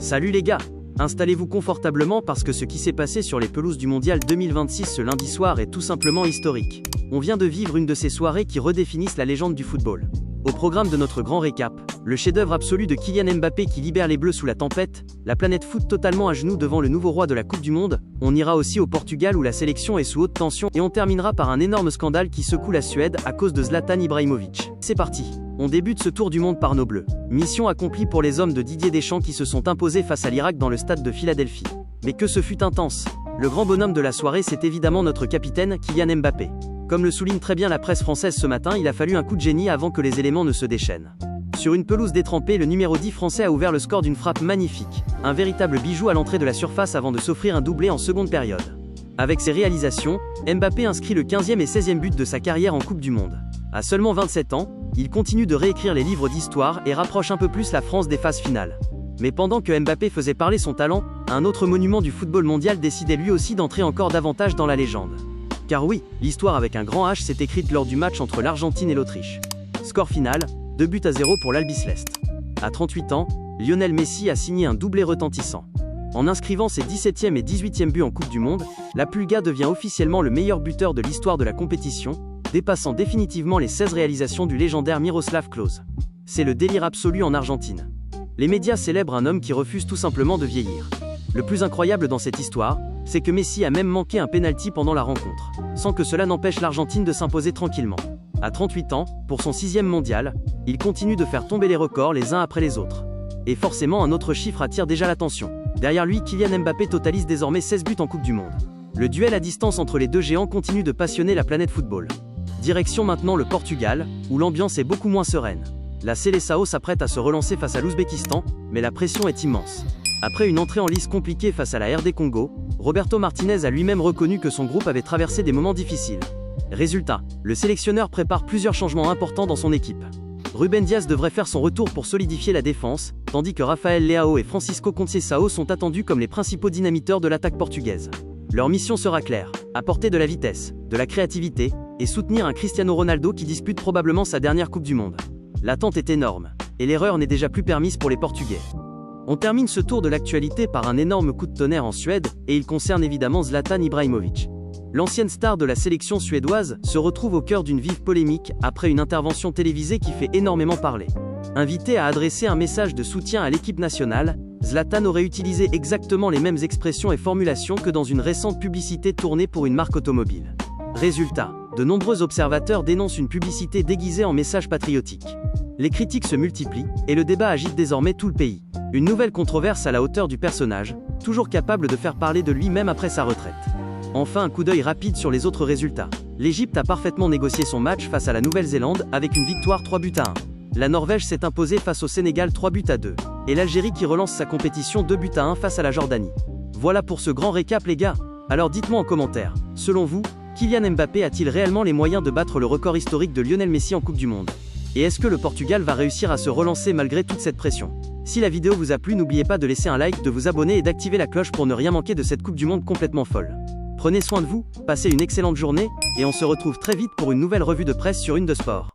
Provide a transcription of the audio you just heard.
Salut les gars! Installez-vous confortablement parce que ce qui s'est passé sur les pelouses du Mondial 2026 ce lundi soir est tout simplement historique. On vient de vivre une de ces soirées qui redéfinissent la légende du football. Au programme de notre grand récap, le chef-d'œuvre absolu de Kylian Mbappé qui libère les Bleus sous la tempête, la planète foot totalement à genoux devant le nouveau roi de la Coupe du Monde, on ira aussi au Portugal où la sélection est sous haute tension et on terminera par un énorme scandale qui secoue la Suède à cause de Zlatan Ibrahimovic. C'est parti! On débute ce tour du monde par nos Bleus. Mission accomplie pour les hommes de Didier Deschamps qui se sont imposés face à l'Irak dans le stade de Philadelphie. Mais que ce fut intense! Le grand bonhomme de la soirée, c'est évidemment notre capitaine, Kylian Mbappé. Comme le souligne très bien la presse française ce matin, il a fallu un coup de génie avant que les éléments ne se déchaînent. Sur une pelouse détrempée, le numéro 10 français a ouvert le score d'une frappe magnifique. Un véritable bijou à l'entrée de la surface avant de s'offrir un doublé en seconde période. Avec ses réalisations, Mbappé inscrit le 15e et 16e but de sa carrière en Coupe du Monde. À seulement 27 ans, il continue de réécrire les livres d'histoire et rapproche un peu plus la France des phases finales. Mais pendant que Mbappé faisait parler son talent, un autre monument du football mondial décidait lui aussi d'entrer encore davantage dans la légende. Car oui, l'histoire avec un grand H s'est écrite lors du match entre l'Argentine et l'Autriche. Score final, 2-0 pour l'Albiceleste. À 38 ans, Lionel Messi a signé un doublé retentissant. En inscrivant ses 17e et 18e buts en Coupe du Monde, la Pulga devient officiellement le meilleur buteur de l'histoire de la compétition, dépassant définitivement les 16 réalisations du légendaire Miroslav Klose. C'est le délire absolu en Argentine. Les médias célèbrent un homme qui refuse tout simplement de vieillir. Le plus incroyable dans cette histoire, c'est que Messi a même manqué un pénalty pendant la rencontre, sans que cela n'empêche l'Argentine de s'imposer tranquillement. À 38 ans, pour son 6e mondial, il continue de faire tomber les records les uns après les autres. Et forcément un autre chiffre attire déjà l'attention. Derrière lui, Kylian Mbappé totalise désormais 16 buts en Coupe du Monde. Le duel à distance entre les deux géants continue de passionner la planète football. Direction maintenant le Portugal, où l'ambiance est beaucoup moins sereine. La Seleção s'apprête à se relancer face à l'Ouzbékistan, mais la pression est immense. Après une entrée en lice compliquée face à la RD Congo, Roberto Martinez a lui-même reconnu que son groupe avait traversé des moments difficiles. Résultat, le sélectionneur prépare plusieurs changements importants dans son équipe. Rúben Dias devrait faire son retour pour solidifier la défense, tandis que Rafael Leao et Francisco Conceição sont attendus comme les principaux dynamiteurs de l'attaque portugaise. Leur mission sera claire, apporter de la vitesse, de la créativité, et soutenir un Cristiano Ronaldo qui dispute probablement sa dernière Coupe du Monde. L'attente est énorme, et l'erreur n'est déjà plus permise pour les Portugais. On termine ce tour de l'actualité par un énorme coup de tonnerre en Suède, et il concerne évidemment Zlatan Ibrahimovic. L'ancienne star de la sélection suédoise se retrouve au cœur d'une vive polémique après une intervention télévisée qui fait énormément parler. Invité à adresser un message de soutien à l'équipe nationale, Zlatan aurait utilisé exactement les mêmes expressions et formulations que dans une récente publicité tournée pour une marque automobile. Résultat, de nombreux observateurs dénoncent une publicité déguisée en message patriotique. Les critiques se multiplient, et le débat agite désormais tout le pays. Une nouvelle controverse à la hauteur du personnage, toujours capable de faire parler de lui même après sa retraite. Enfin un coup d'œil rapide sur les autres résultats. L'Égypte a parfaitement négocié son match face à la Nouvelle-Zélande avec une victoire 3-1. La Norvège s'est imposée face au Sénégal 3-2. Et l'Algérie qui relance sa compétition 2-1 face à la Jordanie. Voilà pour ce grand récap les gars. Alors dites-moi en commentaire, selon vous, Kylian Mbappé a-t-il réellement les moyens de battre le record historique de Lionel Messi en Coupe du Monde? Et est-ce que le Portugal va réussir à se relancer malgré toute cette pression? Si la vidéo vous a plu, n'oubliez pas de laisser un like, de vous abonner et d'activer la cloche pour ne rien manquer de cette Coupe du Monde complètement folle. Prenez soin de vous, passez une excellente journée, et on se retrouve très vite pour une nouvelle revue de presse sur Une de Sport.